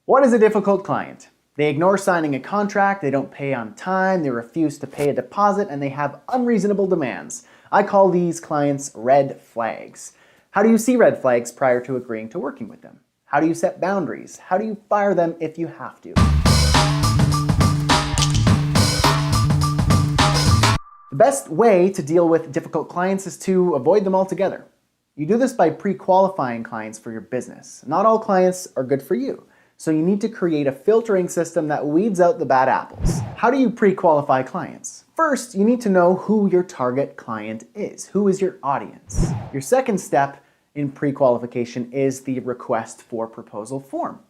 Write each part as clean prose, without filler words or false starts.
What is a difficult client? They ignore signing a contract, they don't pay on time, they refuse to pay a deposit, and they have unreasonable demands. I call these clients red flags. How do you see red flags prior to agreeing to working with them? How do you set boundaries? How do you fire them if you have to? The best way to deal with difficult clients is to avoid them altogether. You do this by pre-qualifying clients for your business. Not all clients are good for you. So you need to create a filtering system that weeds out the bad apples. How do you pre-qualify clients? First, you need to know who your target client is. Who is your audience? Your second step in pre-qualification is the request for proposal form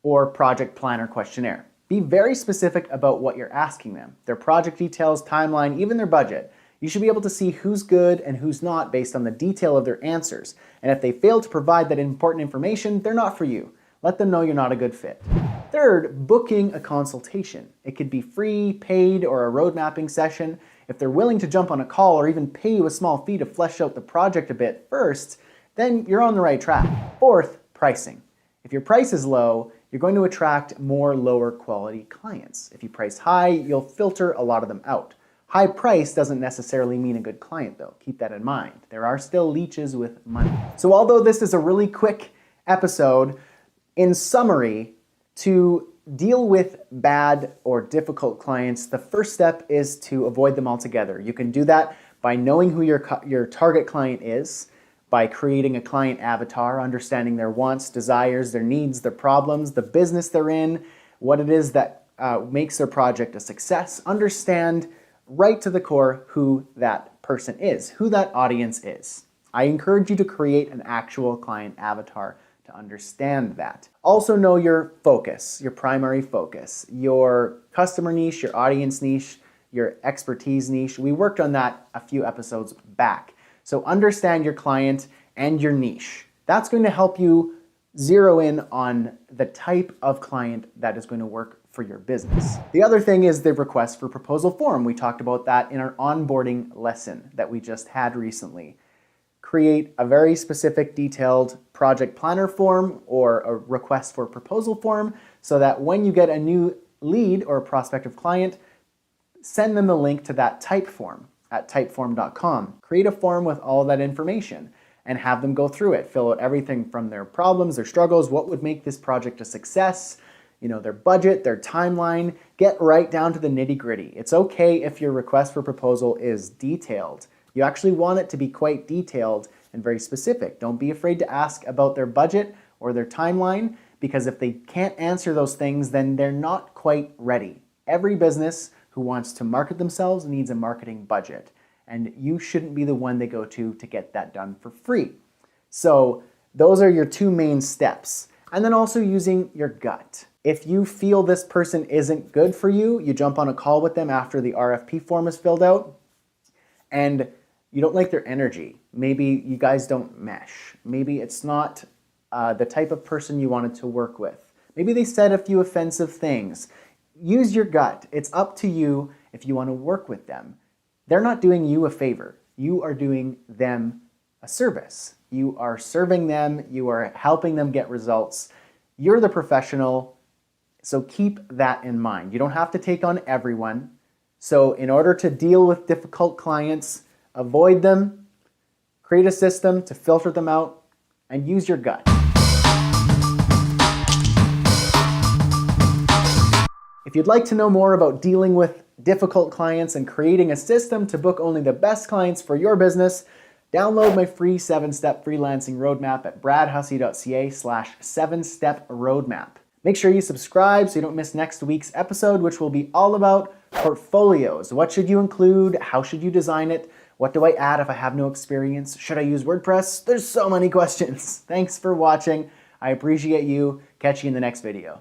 or project planner questionnaire. Be very specific about what you're asking them. Their project details, timeline, even their budget. You should be able to see who's good and who's not based on the detail of their answers. And if they fail to provide that important information, they're not for you. Let them know you're not a good fit. Third, booking a consultation. It could be free, paid, or a road mapping session. If they're willing to jump on a call or even pay you a small fee to flesh out the project a bit first, then you're on the right track. Fourth, pricing. If your price is low, you're going to attract more lower quality clients. If you price high, you'll filter a lot of them out. High price doesn't necessarily mean a good client though. Keep that in mind. There are still leeches with money. So although this is a really quick episode, in summary, to deal with bad or difficult clients, the first step is to avoid them altogether. You can do that by knowing who your target client is, by creating a client avatar, understanding their wants, desires, their needs, their problems, the business they're in, what it is that makes their project a success. Understand right to the core who that person is, who that audience is. I encourage you to create an actual client avatar to understand that. Also know your focus, your primary focus, your customer niche, your audience niche, your expertise niche. We worked on that a few episodes back. So understand your client and your niche. That's going to help you zero in on the type of client that is going to work for your business. The other thing is the request for proposal form. We talked about that in our onboarding lesson that we just had recently. Create a very specific detailed project planner form or a request for proposal form so that when you get a new lead or a prospective client, send them the link to that type form at typeform.com. Create a form with all of that information and have them go through it. Fill out everything from their problems, their struggles, what would make this project a success, their budget, their timeline. Get right down to the nitty-gritty. It's okay if your request for proposal is detailed. You actually want it to be quite detailed and very specific. Don't be afraid to ask about their budget or their timeline, because if they can't answer those things, then they're not quite ready. Every business who wants to market themselves needs a marketing budget, and you shouldn't be the one they go to get that done for free. So those are your two main steps. And then also using your gut. If you feel this person isn't good for you, you jump on a call with them after the RFP form is filled out, and you don't like their energy. Maybe you guys don't mesh. Maybe it's not the type of person you wanted to work with. Maybe they said a few offensive things. Use your gut. It's up to you if you want to work with them. They're not doing you a favor. You are doing them a service. You are serving them. You are helping them get results. You're the professional, so keep that in mind. You don't have to take on everyone. So in order to deal with difficult clients, avoid them, create a system to filter them out, and use your gut. If you'd like to know more about dealing with difficult clients and creating a system to book only the best clients for your business, download my free 7-step freelancing roadmap at bradhussey.ca/7-step roadmap. Make sure you subscribe so you don't miss next week's episode, which will be all about portfolios. What should you include? How should you design it? What do I add if I have no experience? Should I use WordPress? There's so many questions. Thanks for watching. I appreciate you. Catch you in the next video.